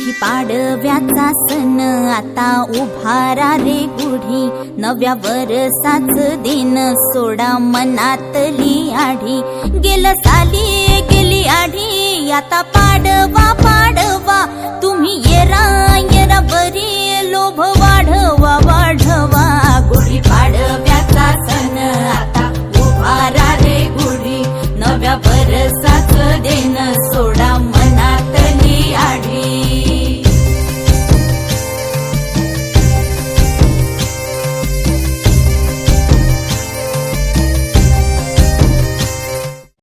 गुढी पाडव्याचा सण आता उभारा रे गुढी, नव्या वरसाच दिन सोडा मनातली आढी। गेलं साली गेली आढी, आता पाडवा पाडवा, तुम्ही येरा येरा बरी, लोभ वाढवा वाढवा। गुढी पाडव्याचा सण आता उभारा रे गुढी, नव्या वरसाच दिन